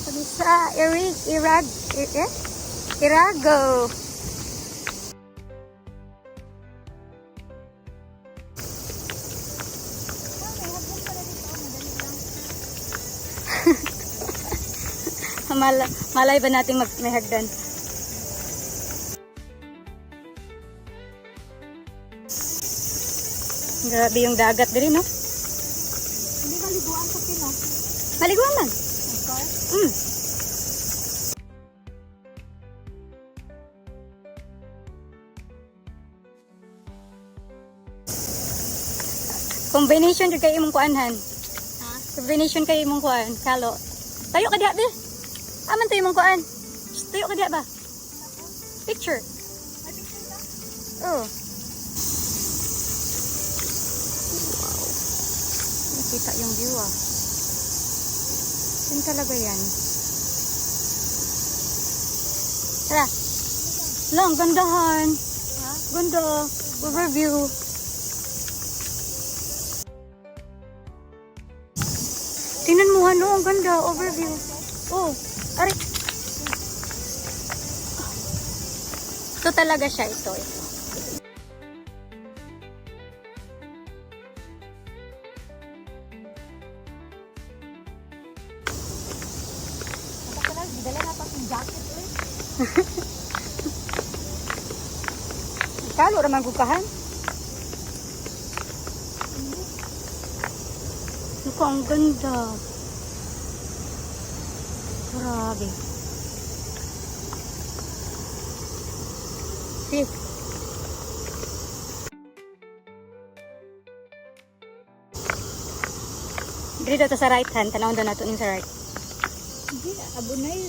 Kami sa Irago. Malay ba nating may hagdan? Grabe yung dagat din, no? Hindi maliguan sa Pino. Maliguan man. Okay. Combination jud kay imong kuanhan. Ha? Combination kay imong kuan, kalo. Tayo ka diha be. Aman tayo imong kuan. Tayo ka diha ba? Picture. May picture ka? Oh. Wow. Nakita yung view ah. Yan talaga yan. Tara. Lang, gandahan. Ha? Ganda. Overview. Tingnan mo ano, ang ganda. Overview. Oh, ari. Ito talaga siya, ito. Kapag dala na pa yung jacket ulit. Kalo naman gukahan. Naku, ang ganda. Grabe. See? Dito to sa right hand. Tanawin daw nato yung sa right. Hindi, abunay.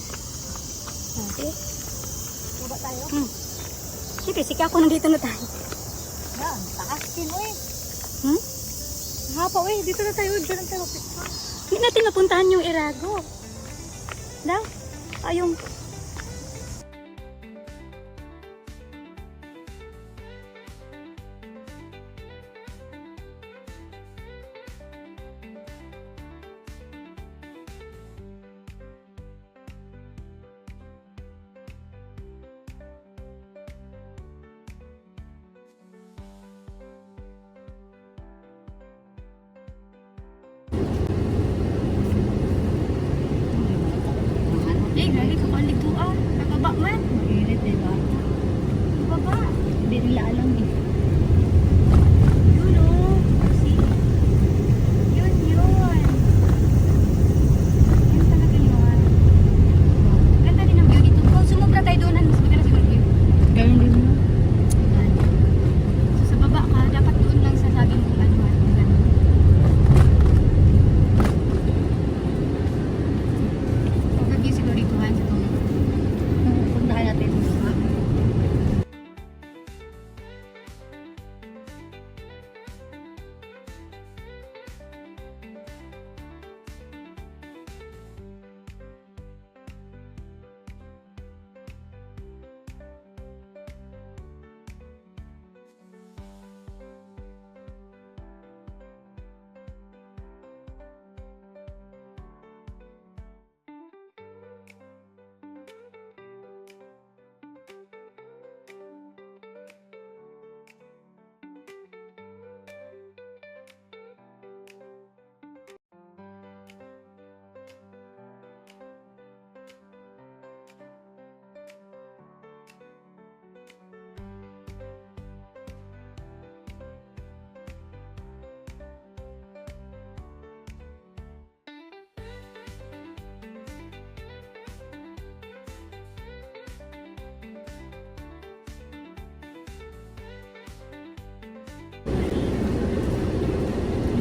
Okay. Baba tayo. Sige, sige ako nandito na tayo. Yan, taas kin, uy. Hmm? Hapa, uy. Dito na tayo. Diyan tayo picture. Hindi natin mapuntahan yung Irago. Daw? Ayong... lagi ka kung dito ah. Nababa man. Mainit, diba? Nababa. Hindi nila alam eh. Yun oh. See? Yun. Yun talaga yun. Ganda din ang view dito. Kung sumubra tayo doon, mas maganda siguro view. Ganun din mo. So sa baba ka, dapat doon lang sa saging kung ano. Overview siguro dito sa tulog. Puntahan natin.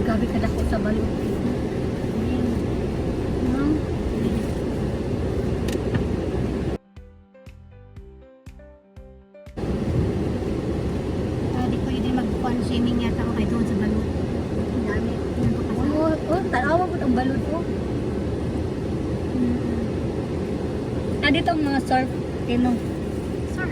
Gabi ka dako sa balon. Di pwede mag-fun swimming yata ako kayo doon sa balon. Ang dami. Tanawa po ang balon ko. Dito ang mga surf. Tino. Sir.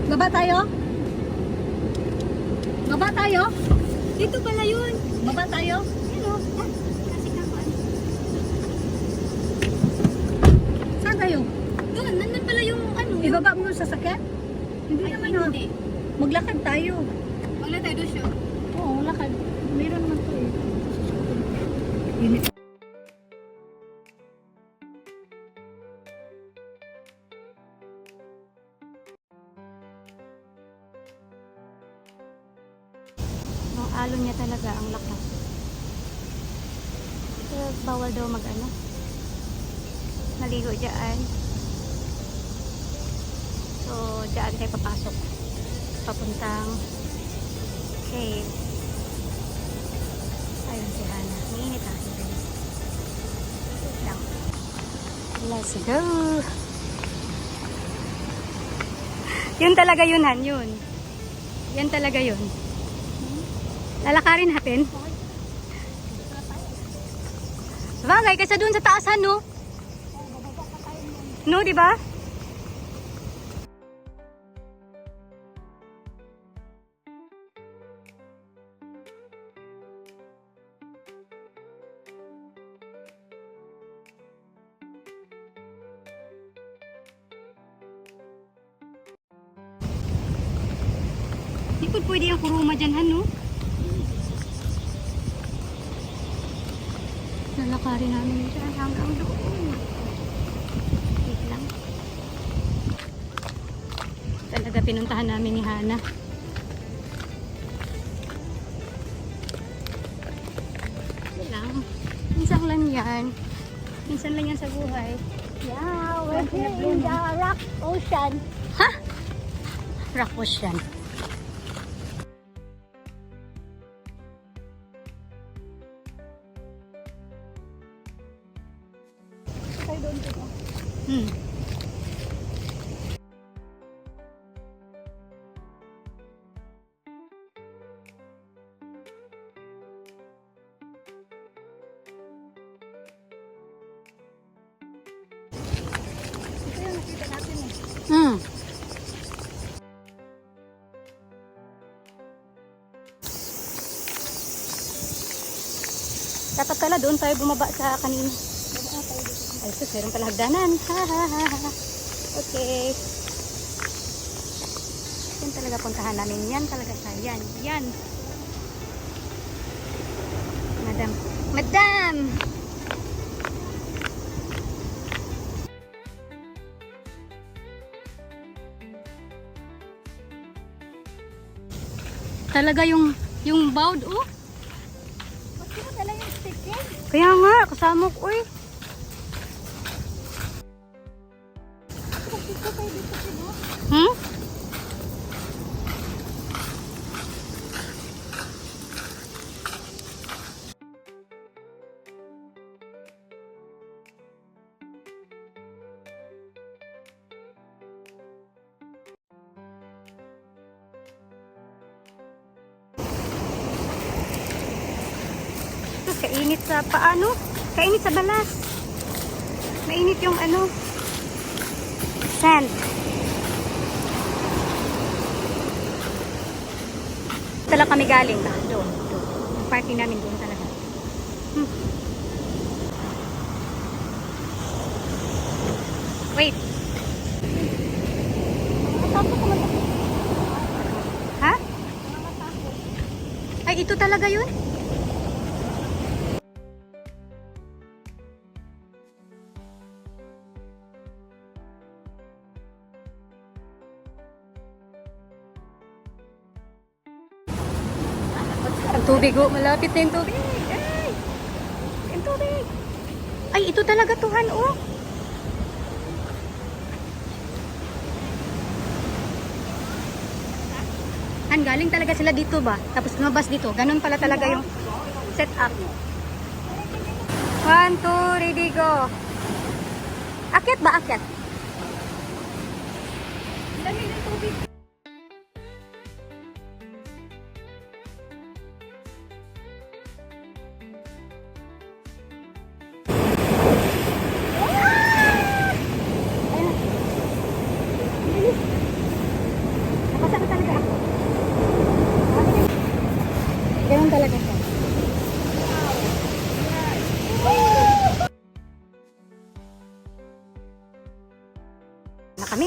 Baba tayo? Baba tayo? Dito pala yun. Baba tayo? Ano? Kasi kakuan. Saan tayo? Doon, nandun pala yung ano. Ibaba mo sa sakyan? Hindi Ay, naman hindi. Maglakad tayo. Wala tayo doon siya. Oo, lakad. Meron naman to eh. Init. Ang alon niya talaga, ang lakas. Pero bawal daw mag-ano. Naligo dyan. So, dyan tayo papasok. Papuntang cave. Ayun si Hana. Mainit ha. Wait lang. Let's go! Yun talaga yun, Han. Yun. Yan talaga yun. Lalakarin natin. Bagay, kasi doon sa taasan, no? No, di ba? Di po pwede yung kuruma dyan, Han, no? Lalakarin namin dyan hanggang doon. Wait lang. Talaga pinuntahan namin ni Hana. Wait lang. Minsan lang yan. Minsan lang yan sa buhay. Yeah, we're here in the rock ocean. Ha? Rock ocean. Tayo doon dito. Hmm. Ito yung nakita natin eh. Hmm. Dapat pala doon tayo bumaba sa kanina. Baba tayo dito. Ay, sus, meron pala hagdanan. Ha, ha, ha, ha. Okay. Yan talaga puntahan namin. Yan talaga siya. Yan. Yan. Madam. Madam! Talaga yung bowed, oh. Ba't sila dala yung stick eh? Kaya nga, kasama ko, uy. Dito tayo dito sila. Hmm? Ito, kainit sa paano? Kainit sa balas. Mainit yung ano, sand. Talaga kami galing ba? Doon. Yung parking namin doon talaga. Hmm. Wait. Nakatapos naman ako. Ha? Nakatapos. Ay, ito talaga yun? Ang tubig, oh. Malapit na yung tubig. Ay! Yung tubig. Ay, ito talaga tuhan, oh. Han, galing talaga sila dito ba? Tapos lumabas dito. Ganun pala talaga yung set up. 1, 2, ready, go. Akyat ba? Akyat? Dami ng tubig.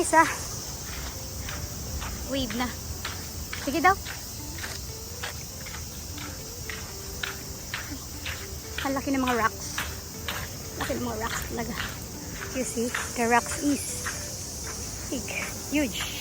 kami sa wave na. Sige daw. Ang laki ng mga rocks. Laki ng mga rocks talaga. You see, the rocks is big, huge.